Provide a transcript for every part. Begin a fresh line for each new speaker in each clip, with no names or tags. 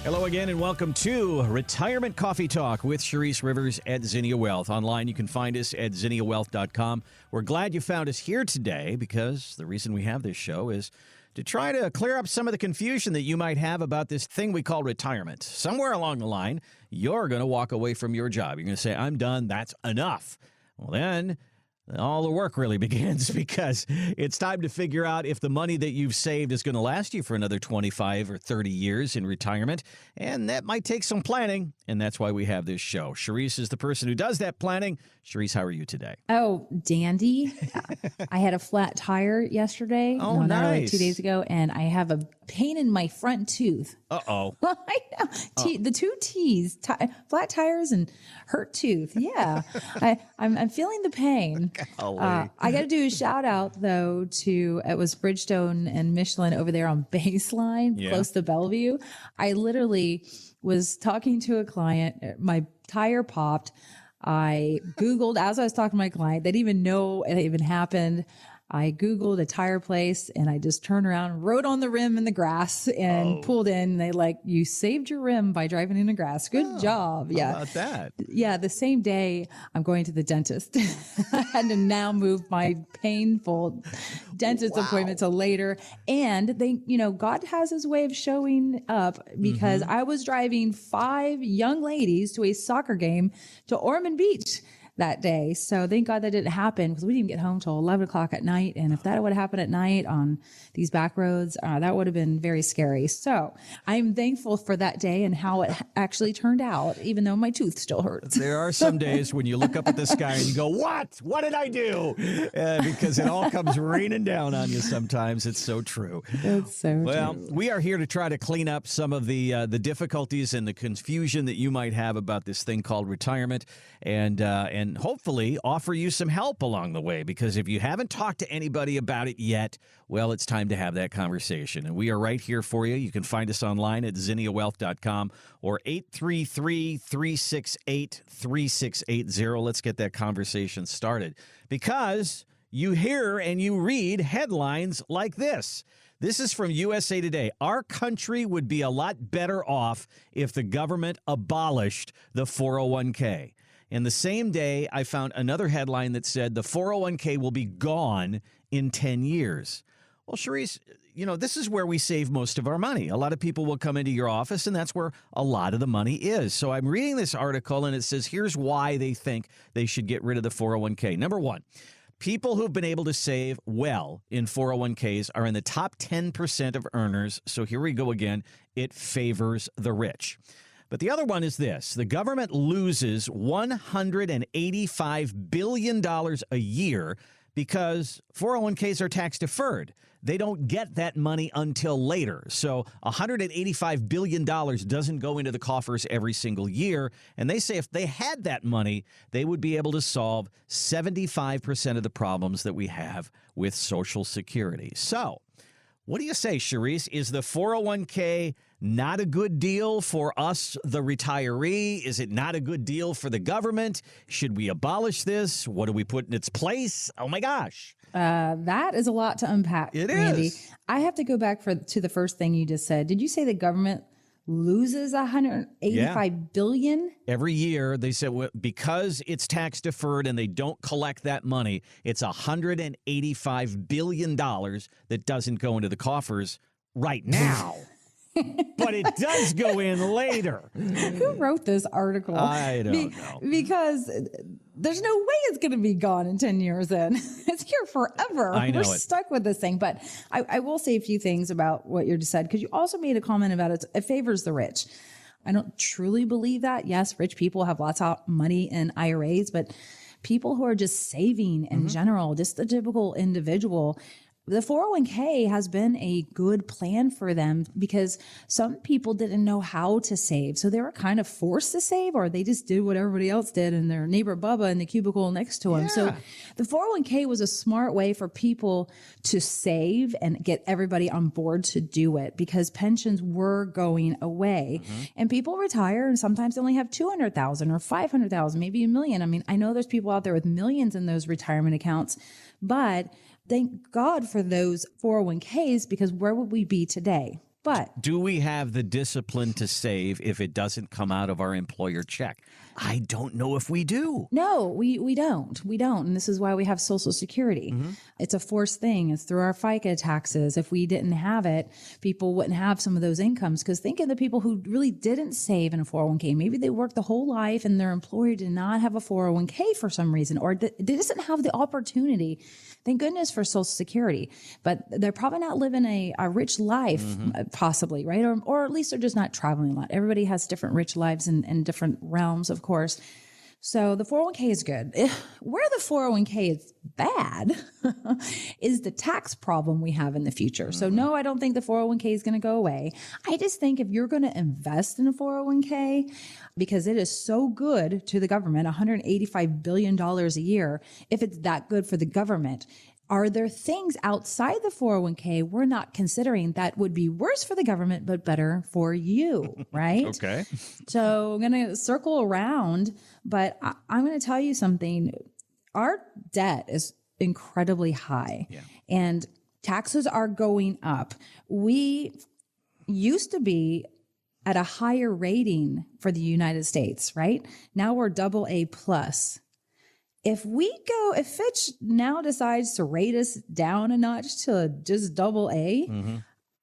Hello again and welcome to Retirement Coffee Talk with Sharice Rivers at Zinnia Wealth. Online, you can find us at zinniawealth.com. We're glad you found us here today because the reason we have this show is to try to clear up some of the confusion that you might have about this thing we call retirement. Somewhere along the line, you're going to walk away from your job. You're going to say, I'm done. That's enough. Well, then all the work really begins because it's time to figure out if the money that you've saved is going to last you for another 25 or 30 years in retirement. And that might take some planning. And that's why we have this show. Sharice is the person who does that planning. Sharice, how are you today?
Oh, dandy. I had a flat tire yesterday.
Oh, nice.
Like 2 days ago. And I have a pain in my front tooth.
Uh-oh.
I know. The two T's, flat tires and hurt tooth. Yeah. I'm feeling the pain. I got to do a shout out though to, it was Bridgestone and Michelin over there on Baseline, close to Bellevue. I literally was talking to a client. My tire popped. I Googled as I was talking to my client. They didn't even know it even happened. I Googled a tire place and I just turned around, rode on the rim in the grass and pulled in. They like, you saved your rim by driving in the grass. Good job. Yeah.
How about that?
Yeah. The same day I'm going to the dentist. I had to now move my painful dentist appointment to later. And they, God has his way of showing up because I was driving 5 young ladies to a soccer game to Ormond Beach that day. So thank God that didn't happen because we didn't get home till 11 o'clock at night. And if that would have happened at night on these back roads, that would have been very scary. So I'm thankful for that day and how it actually turned out, even though my tooth still hurts.
There are some days when you look up at the sky and you go, what? What did I do? Because it all comes raining down on you sometimes. It's so true.
It's so true.
Well, we are here to try to clean up some of the difficulties and the confusion that you might have about this thing called retirement and hopefully offer you some help along the way, because if you haven't talked to anybody about it yet, well, it's time to have that conversation. And we are right here for you. You can find us online at zinniawealth.com or 833-368-3680. Let's get that conversation started, because you hear and you read headlines like this. This is from USA Today. Our country would be a lot better off if the government abolished the 401k. And the same day, I found another headline that said the 401k will be gone in 10 years. Well, Sharice, this is where we save most of our money. A lot of people will come into your office, and that's where a lot of the money is. So I'm reading this article, and it says here's why they think they should get rid of the 401k. Number one, people who've been able to save well in 401ks are in the top 10% of earners. So here we go again. It favors the rich. But the other one is this. The government loses $185 billion a year because 401ks are tax deferred. They don't get that money until later. So $185 billion doesn't go into the coffers every single year. And they say if they had that money, they would be able to solve 75% of the problems that we have with Social Security. So what do you say, Sharice? Is the 401k not a good deal for us, the retiree? Is it not a good deal for the government? Should we abolish this? What do we put in its place? Oh, my gosh.
That is a lot to unpack,
It
Randy.
is.
I have to go back to the first thing you just said. Did you say the government loses $185 billion?
Every year, they said because it's tax deferred and they don't collect that money, it's $185 billion that doesn't go into the coffers right now. But it does go in later.
Who wrote this article?
I don't know.
Because there's no way it's going to be gone in 10 years then. It's here forever.
I know
We're stuck with this thing. But I will say a few things about what you just said, because you also made a comment about it favors the rich. I don't truly believe that. Yes, rich people have lots of money in IRAs, but people who are just saving in general, just the typical individual, the 401k has been a good plan for them because some people didn't know how to save. So they were kind of forced to save, or they just did what everybody else did and their neighbor Bubba in the cubicle next to him. So the 401k was a smart way for people to save and get everybody on board to do it because pensions were going away and people retire and sometimes they only have 200,000 or 500,000, maybe a million. I mean, I know there's people out there with millions in those retirement accounts, but thank God for those 401ks, because where would we be today? But
do we have the discipline to save if it doesn't come out of our employer check? I don't know if we do.
no, we don't. We don't. And this is why we have Social Security. It's a forced thing. It's through our FICA taxes. If we didn't have it, people wouldn't have some of those incomes. Because think of the people who really didn't save in a 401k. Maybe they worked the whole life and their employer did not have a 401k for some reason, or they doesn't have the opportunity. Thank goodness for Social Security. But they're probably not living a rich life, possibly, right? Or at least they're just not traveling a lot. Everybody has different rich lives in different realms, of course. So the 401k is good. Where the 401k is bad is the tax problem we have in the future. So no, I don't think the 401k is going to go away. I just think if you're going to invest in a 401k, because it is so good to the government, $185 billion a year, if it's that good for the government, are there things outside the 401k we're not considering that would be worse for the government, but better for you, right?
Okay.
So I'm going to circle around, but I'm going to tell you something. Our debt is incredibly high and taxes are going up. We used to be at a higher rating for the United States, right? Now we're AA plus. If Fitch now decides to rate us down a notch to just AA,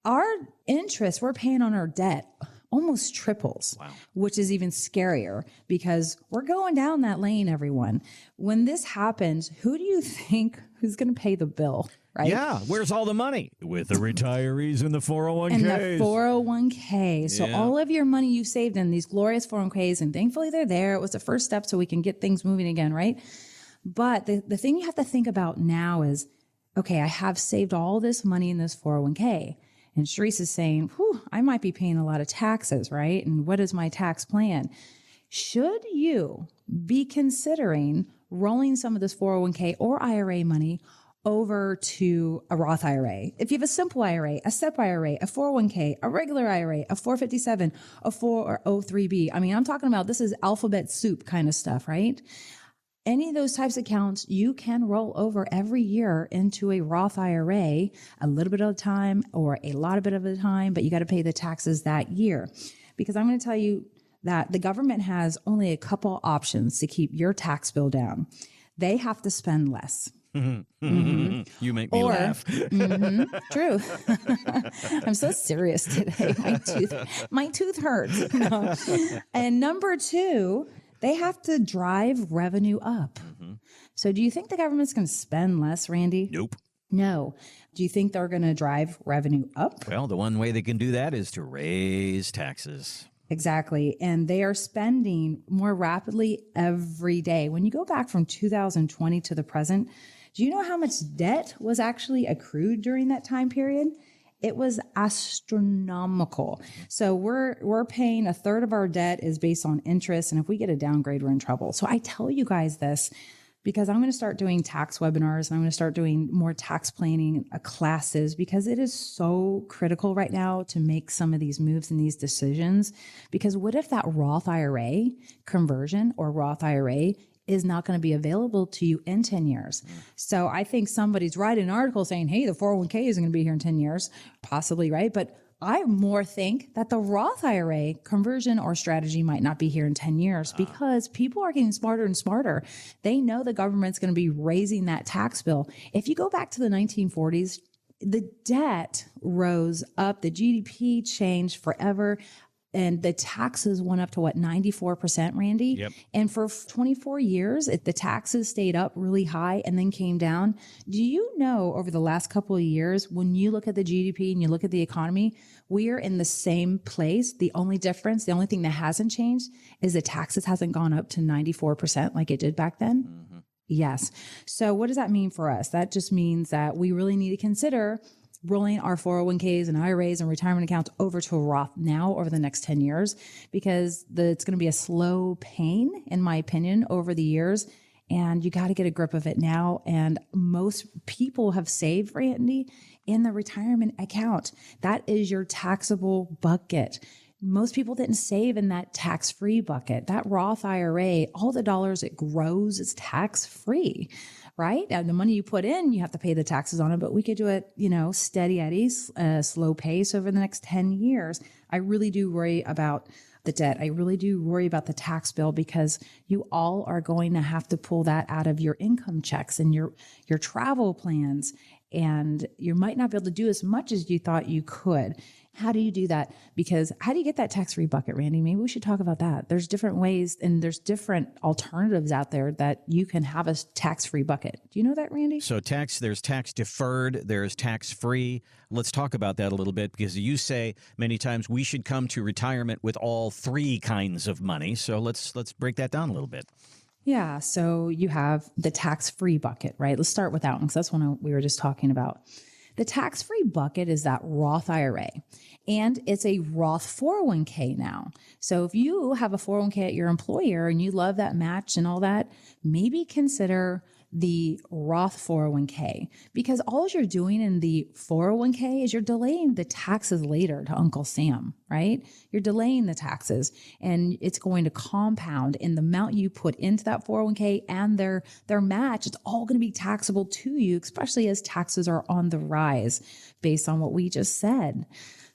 our interest we're paying on our debt almost triples, which is even scarier because we're going down that lane, everyone. When this happens, who do you think who's going to pay the bill? Right?
Yeah. Where's all the money? With the retirees and the 401ks.
And the 401k. So all of your money you've saved in these glorious 401ks, and thankfully they're there. It was the first step so we can get things moving again, right? But the thing you have to think about now is, okay, I have saved all this money in this 401k. And Sharice is saying, I might be paying a lot of taxes, right? And what is my tax plan? Should you be considering rolling some of this 401k or IRA money over to a Roth IRA? If you have a simple IRA, a SEP IRA, a 401k, a regular IRA, a 457, a 403b. I mean, I'm talking about this is alphabet soup kind of stuff, right? Any of those types of accounts, you can roll over every year into a Roth IRA, a little bit at a time or a lot of bit at a time, but you got to pay the taxes that year. Because I'm going to tell you that the government has only a couple options to keep your tax bill down. They have to spend less.
You make me laugh.
True. I'm so serious today. My tooth hurts. No. And number two, they have to drive revenue up. So do you think the government's going to spend less, Randy?
Nope.
No. Do you think they're going to drive revenue up?
Well, the one way they can do that is to raise taxes.
Exactly. And they are spending more rapidly every day. When you go back from 2020 to the present, do you know how much debt was actually accrued during that time period? It was astronomical. So we're paying a third of our debt is based on interest. And if we get a downgrade, we're in trouble. So I tell you guys this because I'm going to start doing tax webinars. And I'm going to start doing more tax planning classes because it is so critical right now to make some of these moves and these decisions. Because what if that Roth IRA conversion or Roth IRA is not going to be available to you in 10 years. So I think somebody's writing an article saying, hey, the 401k isn't going to be here in 10 years, possibly, right? But I more think that the Roth IRA conversion or strategy might not be here in 10 years because people are getting smarter and smarter. They know the government's going to be raising that tax bill. If you go back to the 1940s, the debt rose up, the GDP changed forever. And the taxes went up to 94%, Randy?
Yep.
And for 24 years, the taxes stayed up really high and then came down. Do you know over the last couple of years, when you look at the GDP and you look at the economy, we are in the same place. The only difference, the only thing that hasn't changed is the taxes hasn't gone up to 94% like it did back then. Yes. So what does that mean for us? That just means that we really need to consider rolling our 401ks and IRAs and retirement accounts over to a Roth now over the next 10 years, because it's going to be a slow pain, in my opinion, over the years. And you got to get a grip of it now. And most people have saved, Randy, in the retirement account. That is your taxable bucket. Most people didn't save in that tax-free bucket. That Roth IRA, all the dollars it grows is tax-free. right? And the money you put in, you have to pay the taxes on it, but we could do it, steady eddies, slow pace over the next 10 years. I really do worry about the debt. I really do worry about the tax bill because you all are going to have to pull that out of your income checks and your travel plans. And you might not be able to do as much as you thought you could. How do you do that? Because how do you get that tax-free bucket, Randy? Maybe we should talk about that. There's different ways and there's different alternatives out there that you can have a tax-free bucket. Do you know that, Randy?
So there's tax deferred, there's tax free. Let's talk about that a little bit because you say many times we should come to retirement with all three kinds of money. So let's break that down a little bit.
Yeah. So you have the tax-free bucket, right? Let's start with that one because that's one we were just talking about. The tax-free bucket is that Roth IRA, and it's a Roth 401k now. So if you have a 401k at your employer and you love that match and all that, maybe consider the Roth 401k, because all you're doing in the 401k is you're delaying the taxes later to Uncle Sam, right? You're delaying the taxes and it's going to compound in the amount you put into that 401k and their match. It's all going to be taxable to you, especially as taxes are on the rise based on what we just said.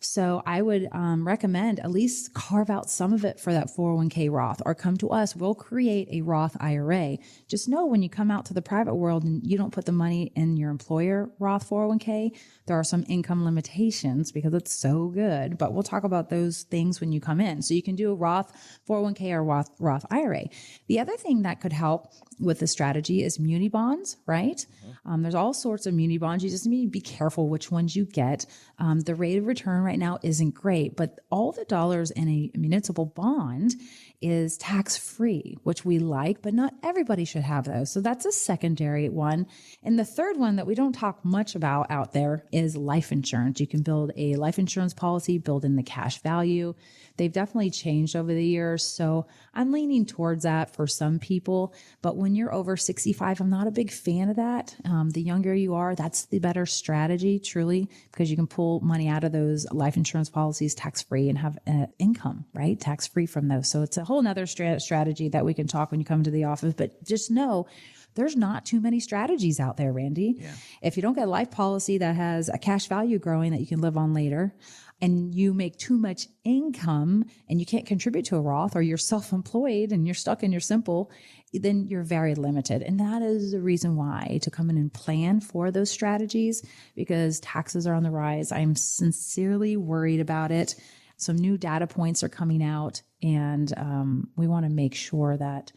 So I would recommend at least carve out some of it for that 401k Roth or come to us. We'll create a Roth IRA. Just know when you come out to the private world and you don't put the money in your employer Roth 401k, there are some income limitations because it's so good. But we'll talk about those things when you come in. So you can do a Roth 401k or Roth IRA. The other thing that could help with the strategy is muni bonds, right? There's all sorts of muni bonds. You just need to be careful which ones you get. The rate of return right now isn't great, but all the dollars in a municipal bond is tax-free, which we like, but not everybody should have those. So that's a secondary one. And the third one that we don't talk much about out there is life insurance. You can build a life insurance policy, build in the cash value. They've definitely changed over the years. So I'm leaning towards that for some people. But when you're over 65, I'm not a big fan of that. The younger you are, that's the better strategy, truly, because you can pull money out of those life insurance policies tax-free and have income, right? Tax-free from those. So it's a whole nother strategy that we can talk when you come to the office. But just know there's not too many strategies out there, Randy. Yeah. If you don't get a life policy that has a cash value growing that you can live on later, and you make too much income and you can't contribute to a Roth, or you're self-employed and you're stuck in your simple, then you're very limited. And that is the reason why to come in and plan for those strategies, because taxes are on the rise. I'm sincerely worried about it. Some new data points are coming out, and we want to make sure that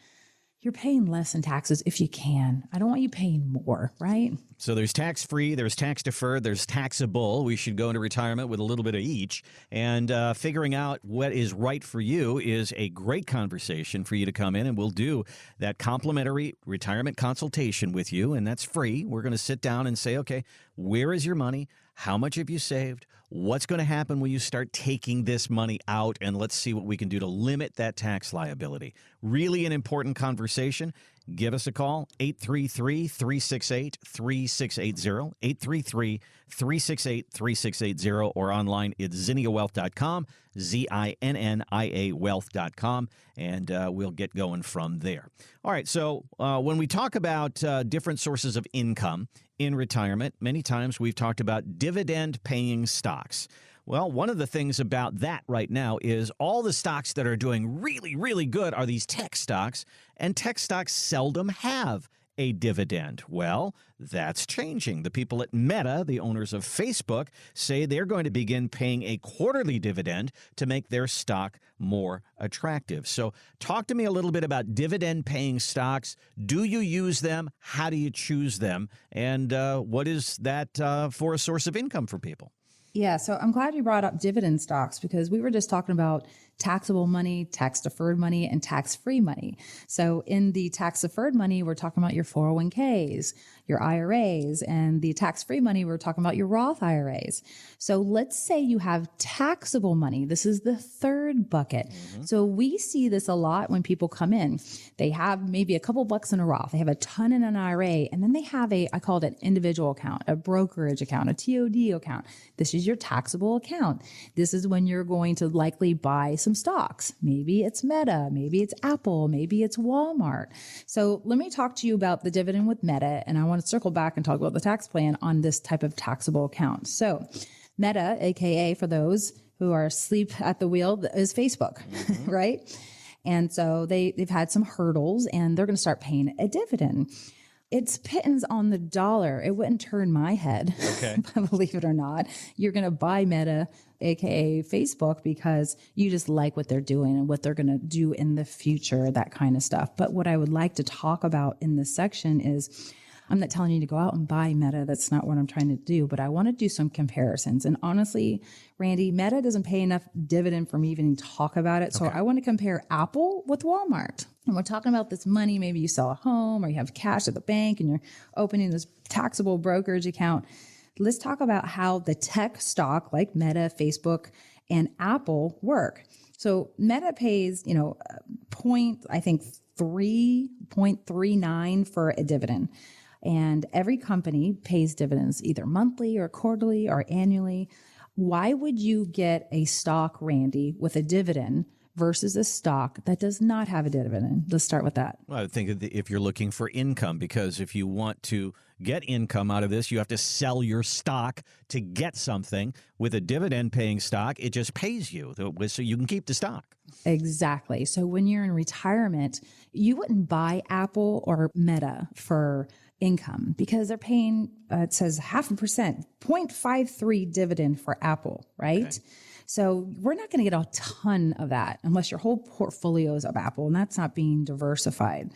you're paying less in taxes if you can. I don't want you paying more, right?
So there's tax-free, there's tax-deferred, there's taxable. We should go into retirement with a little bit of each. And figuring out what is right for you is a great conversation for you to come in, and we'll do that complimentary retirement consultation with you, and that's free. We're going to sit down and say, okay, where is your money? How much have you saved? What's going to happen when you start taking this money out? And let's see what we can do to limit that tax liability. Really an important conversation. Give us a call, 833-368-3680, 833-368-3680, or online at zinniawealth.com, ZINNIA wealth.com, and we'll get going from there. All right, so when we talk about different sources of income in retirement, many times we've talked about dividend-paying stocks. Well, one of the things about that right now is all the stocks that are doing really, really good are these tech stocks, and tech stocks seldom have a dividend. Well, that's changing. The people at Meta, the owners of Facebook, say they're going to begin paying a quarterly dividend to make their stock more attractive. So talk to me a little bit about dividend-paying stocks. Do you use them? How do you choose them? And what is that for a source of income for people?
Yeah, so I'm glad you brought up dividend stocks, because we were just talking about taxable money, tax-deferred money, and tax-free money. So in the tax-deferred money, we're talking about your 401ks, your IRAs, and the tax-free money, we're talking about your Roth IRAs. So let's say you have taxable money. This is the third bucket. So we see this a lot when people come in. They have maybe a couple bucks in a Roth. They have a ton in an IRA, and then they have I call it an individual account, a brokerage account, a TOD account. This is your taxable account. This is when you're going to likely buy some stocks. Maybe it's Meta, maybe it's Apple, maybe it's Walmart. So let me talk to you about the dividend with Meta, and I want to circle back and talk about the tax plan on this type of taxable account. So Meta, AKA for those who are asleep at the wheel, is Facebook, right? And so they've had some hurdles and they're going to start paying a dividend. It's pittance on the dollar. It wouldn't turn my head, believe it or not. You're going to buy Meta, AKA Facebook, because you just like what they're doing and what they're going to do in the future, that kind of stuff. But what I would like to talk about in this section is, I'm not telling you to go out and buy Meta. That's not what I'm trying to do, but I want to do some comparisons. And honestly, Randy, Meta doesn't pay enough dividend for me even to talk about it. So I want to compare Apple with Walmart. And we're talking about this money. Maybe you sell a home or you have cash at the bank and you're opening this taxable brokerage account. Let's talk about how the tech stock like Meta, Facebook, and Apple work. So Meta pays, I think 3.39 for a dividend. And every company pays dividends either monthly or quarterly or annually. Why would you get a stock, Randy, with a dividend versus a stock that does not have a dividend? Let's start with that.
Well, I think if you're looking for income, because if you want to get income out of this, you have to sell your stock to get something. With a dividend paying stock, it just pays you so you can keep the stock.
Exactly. So when you're in retirement, you wouldn't buy Apple or Meta for income because they're paying, it says 0.5%, 0.53 dividend for Apple, right? Okay. So we're not going to get a ton of that unless your whole portfolio is of Apple, and that's not being diversified.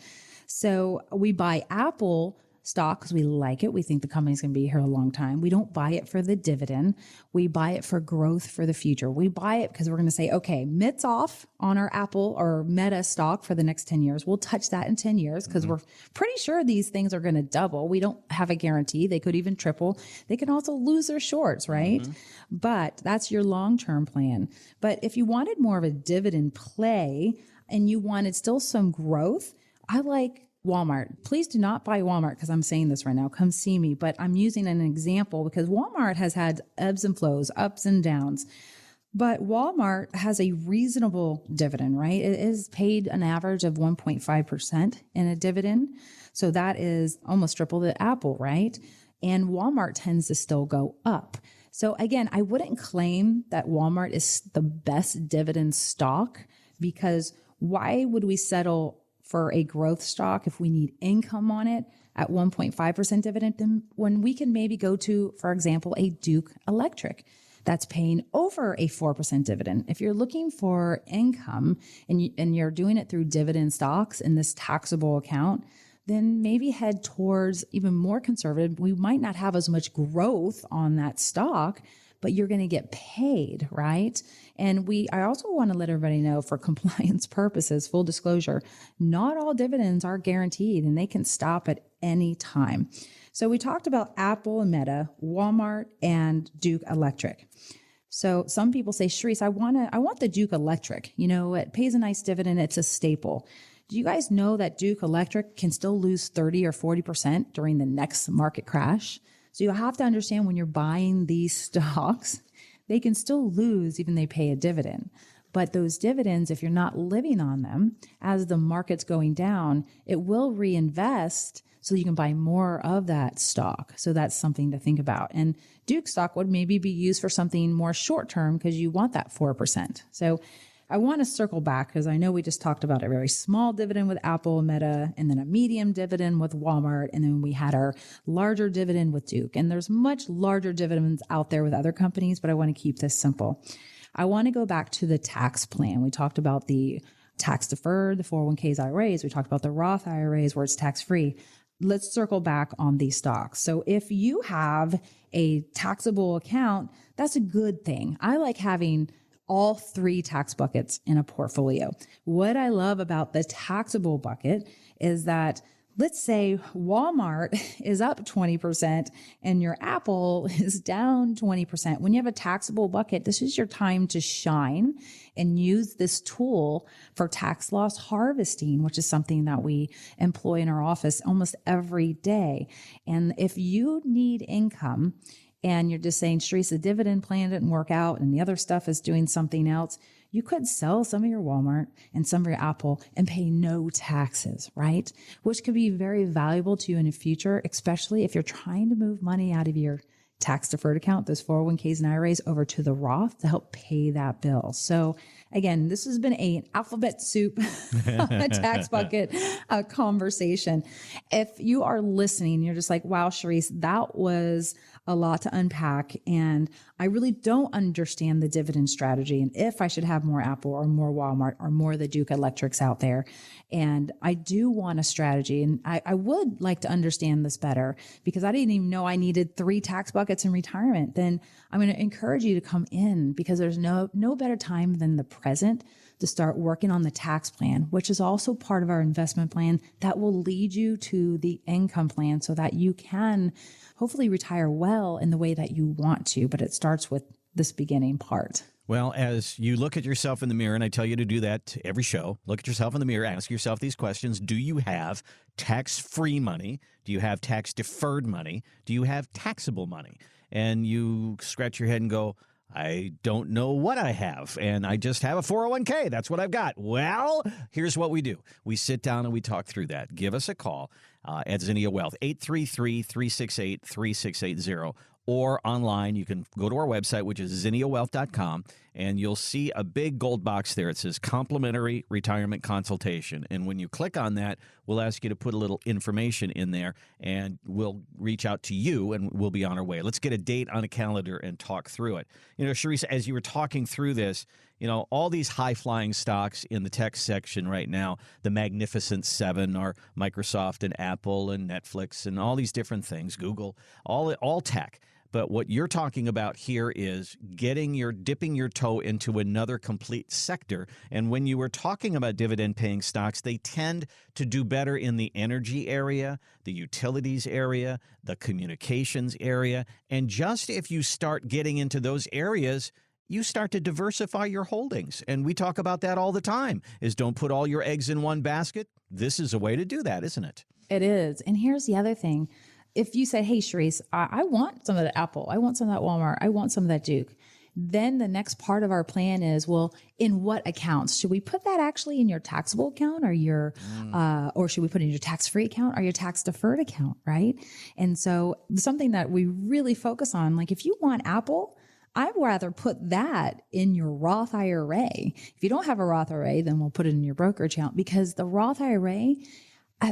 So we buy Apple stock because we like it. We think the company's going to be here a long time. We don't buy it for the dividend. We buy it for growth for the future. We buy it because we're going to say, okay, mitts off on our Apple or Meta stock for the next 10 years. We'll touch that in 10 years because we're pretty sure these things are going to double. We don't have a guarantee. They could even triple. They can also lose their shorts, right? But that's your long-term plan. But if you wanted more of a dividend play and you wanted still some growth, I like Walmart. Please do not buy Walmart because I'm saying this right now. Come see me. But I'm using an example because Walmart has had ebbs and flows, ups and downs. But Walmart has a reasonable dividend, right? It is paid an average of 1.5% in a dividend. So that is almost triple the Apple, right? And Walmart tends to still go up. So again, I wouldn't claim that Walmart is the best dividend stock because why would we settle for a growth stock if we need income on it at 1.5% dividend, then when we can maybe go to, for example, a Duke Electric that's paying over a 4% dividend. If you're looking for income and you're doing it through dividend stocks in this taxable account, then maybe head towards even more conservative. We might not have as much growth on that stock, but you're going to get paid, right? And I also want to let everybody know for compliance purposes, full disclosure, not all dividends are guaranteed and they can stop at any time. So we talked about Apple and Meta, Walmart and Duke Electric. So some people say, Sharice, I want the Duke Electric. It pays a nice dividend. It's a staple. Do you guys know that Duke Electric can still lose 30 or 40% during the next market crash? So you have to understand when you're buying these stocks, they can still lose even they pay a dividend. But those dividends, if you're not living on them, as the market's going down, it will reinvest so you can buy more of that stock. So that's something to think about. And Duke stock would maybe be used for something more short term because you want that 4%. So I want to circle back because I know we just talked about a very small dividend with Apple and Meta, and then a medium dividend with Walmart, and then we had our larger dividend with Duke. And there's much larger dividends out there with other companies, but I want to keep this simple. I want to go back to the tax plan. We talked about the tax deferred, the 401ks, IRAs. We talked about the Roth IRAs where it's tax free. Let's circle back on these stocks. So if you have a taxable account, that's a good thing. I like having all three tax buckets in a portfolio. What I love about the taxable bucket is that let's say Walmart is up 20% and your Apple is down 20%. When you have a taxable bucket, this is your time to shine and use this tool for tax loss harvesting, which is something that we employ in our office almost every day. And if you need income and you're just saying, Sharice, the dividend plan didn't work out and the other stuff is doing something else, you could sell some of your Walmart and some of your Apple and pay no taxes, right? Which could be very valuable to you in the future, especially if you're trying to move money out of your tax deferred account, those 401ks and IRAs, over to the Roth to help pay that bill. So again, this has been an alphabet soup on a tax bucket conversation. If you are listening, you're just like, wow, Sharice, that was a lot to unpack. And I really don't understand the dividend strategy and if I should have more Apple or more Walmart or more of the Duke Electrics out there. And I do want a strategy. And I would like to understand this better because I didn't even know I needed 3 tax buckets in retirement. Then I'm going to encourage you to come in because there's no better time than the present to start working on the tax plan, which is also part of our investment plan that will lead you to the income plan so that you can hopefully retire well in the way that you want to. But it starts with this beginning part.
Well, as you look at yourself in the mirror, and I tell you to do that every show, look at yourself in the mirror, ask yourself these questions. Do you have tax-free money? Do you have tax-deferred money? Do you have taxable money? And you scratch your head and go, I don't know what I have, and I just have a 401k. That's what I've got. Well, here's what we do. We sit down and we talk through that. Give us a call at Zinnia Wealth, 833-368-3680. Or online, you can go to our website, which is zinniawealth.com, and you'll see a big gold box there. It says complimentary retirement consultation. And when you click on that, we'll ask you to put a little information in there, and we'll reach out to you, and we'll be on our way. Let's get a date on a calendar and talk through it. You know, Sharice, as you were talking through this, you know, all these high-flying stocks in the tech section right now, the Magnificent Seven are Microsoft and Apple and Netflix and all these different things, Google, all tech. But what you're talking about here is dipping your toe into another complete sector. And when you were talking about dividend-paying stocks, they tend to do better in the energy area, the utilities area, the communications area. And just if you start getting into those areas, you start to diversify your holdings. And we talk about that all the time, is don't put all your eggs in one basket. This is a way to do that, isn't it?
It is. And here's the other thing. If you say, hey, Sharice, I want some of that Apple, I want some of that Walmart, I want some of that Duke, then the next part of our plan is, well, in what accounts? Should we put that actually in your taxable account or or should we put it in your tax-free account or your tax-deferred account, right? And so something that we really focus on, like if you want Apple, I'd rather put that in your Roth IRA. If you don't have a Roth IRA, then we'll put it in your broker account because the Roth IRA,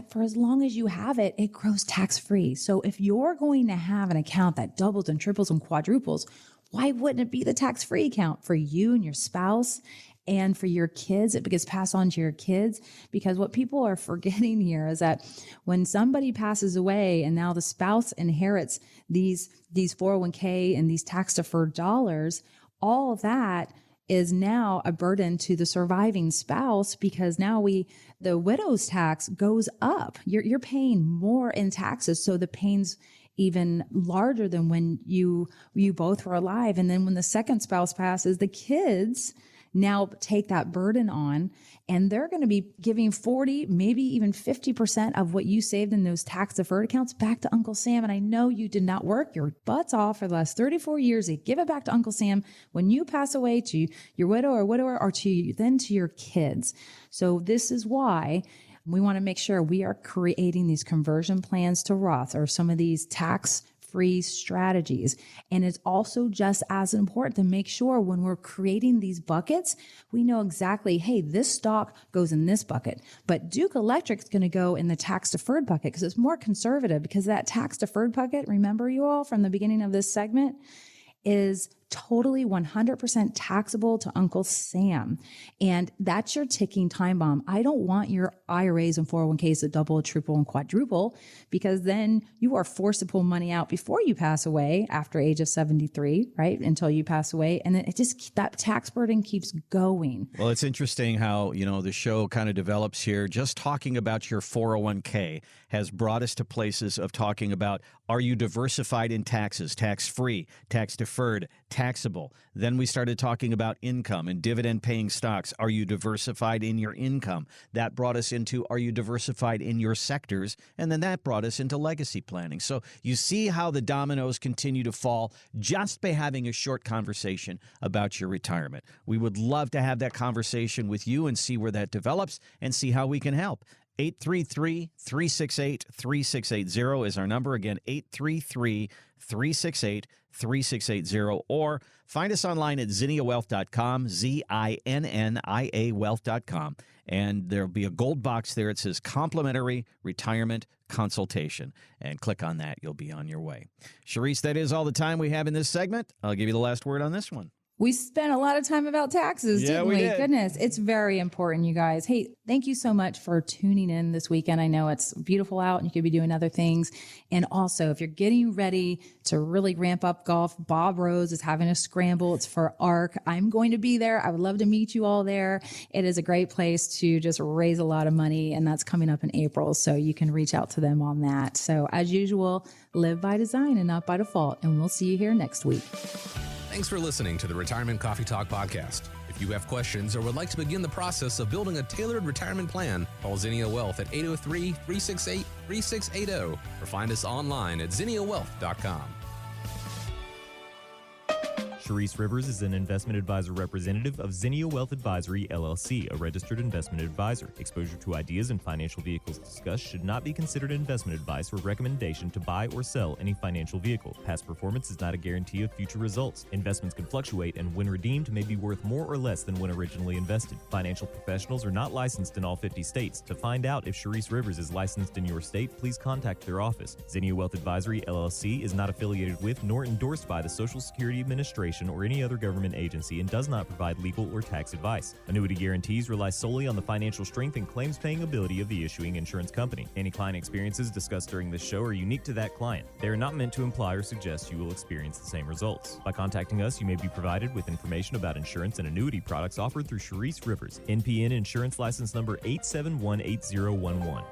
for as long as you have it, it grows tax-free. So if you're going to have an account that doubles and triples and quadruples, why wouldn't it be the tax-free account for you and your spouse and for your kids? It gets passed on to your kids, because what people are forgetting here is that when somebody passes away and now the spouse inherits these 401k and these tax-deferred dollars, all of that is now a burden to the surviving spouse, because now the widow's tax goes up. You're paying more in taxes. So the pain's even larger than when you both were alive. And then when the second spouse passes, the kids now take that burden on, and they're going to be giving 40, maybe even 50% of what you saved in those tax deferred accounts back to Uncle Sam. And I know you did not work your butts off for the last 34 years to give it back to Uncle Sam when you pass away to your widow or widower, or to your kids. So this is why we want to make sure we are creating these conversion plans to Roth or some of these tax-free strategies. And it's also just as important to make sure when we're creating these buckets, we know exactly, hey, this stock goes in this bucket, but Duke Electric is going to go in the tax-deferred bucket because it's more conservative, because that tax-deferred bucket, remember you all from the beginning of this segment, is totally 100% taxable to Uncle Sam. And that's your ticking time bomb. I don't want your IRAs and 401ks to double, triple, and quadruple, because then you are forced to pull money out before you pass away after age of 73, right? Until you pass away. And then that tax burden keeps going.
Well, it's interesting how, the show kind of develops here. Just talking about your 401k has brought us to places of talking about, are you diversified in taxes, tax-free, tax-deferred, taxable? Then we started talking about income and dividend-paying stocks. Are you diversified in your income? That brought us into, are you diversified in your sectors? And then that brought us into legacy planning. So you see how the dominoes continue to fall just by having a short conversation about your retirement. We would love to have that conversation with you and see where that develops and see how we can help. 833-368-3680 is our number. Again, 833-368-3680. Or find us online at zinniawealth.com, ZINNIA wealth.com. And there'll be a gold box there. It says complimentary retirement consultation. And click on that. You'll be on your way. Sharice, that is all the time we have in this segment. I'll give you the last word on this one.
We spent a lot of time about taxes, didn't we? Goodness, it's very important, you guys. Hey, thank you so much for tuning in this weekend. I know it's beautiful out and you could be doing other things. And also, if you're getting ready to really ramp up golf, Bob Rose is having a scramble. It's for ARC. I'm going to be there. I would love to meet you all there. It is a great place to just raise a lot of money, and that's coming up in April. So you can reach out to them on that. So as usual, live by design and not by default. And we'll see you here next week.
Thanks for listening to the Retirement Coffee Talk podcast. If you have questions or would like to begin the process of building a tailored retirement plan, call Zinnia Wealth at 803-368-3680 or find us online at zinniawealth.com.
Sharice Rivers is an investment advisor representative of Zinnia Wealth Advisory, LLC, a registered investment advisor. Exposure to ideas and financial vehicles discussed should not be considered investment advice or recommendation to buy or sell any financial vehicle. Past performance is not a guarantee of future results. Investments can fluctuate and when redeemed may be worth more or less than when originally invested. Financial professionals are not licensed in all 50 states. To find out if Sharice Rivers is licensed in your state, please contact their office. Zinnia Wealth Advisory, LLC is not affiliated with nor endorsed by the Social Security Administration or any other government agency and does not provide legal or tax advice. Annuity guarantees rely solely on the financial strength and claims-paying ability of the issuing insurance company. Any client experiences discussed during this show are unique to that client. They are not meant to imply or suggest you will experience the same results. By contacting us, you may be provided with information about insurance and annuity products offered through Sharice Rivers, NPN Insurance License Number 8718011.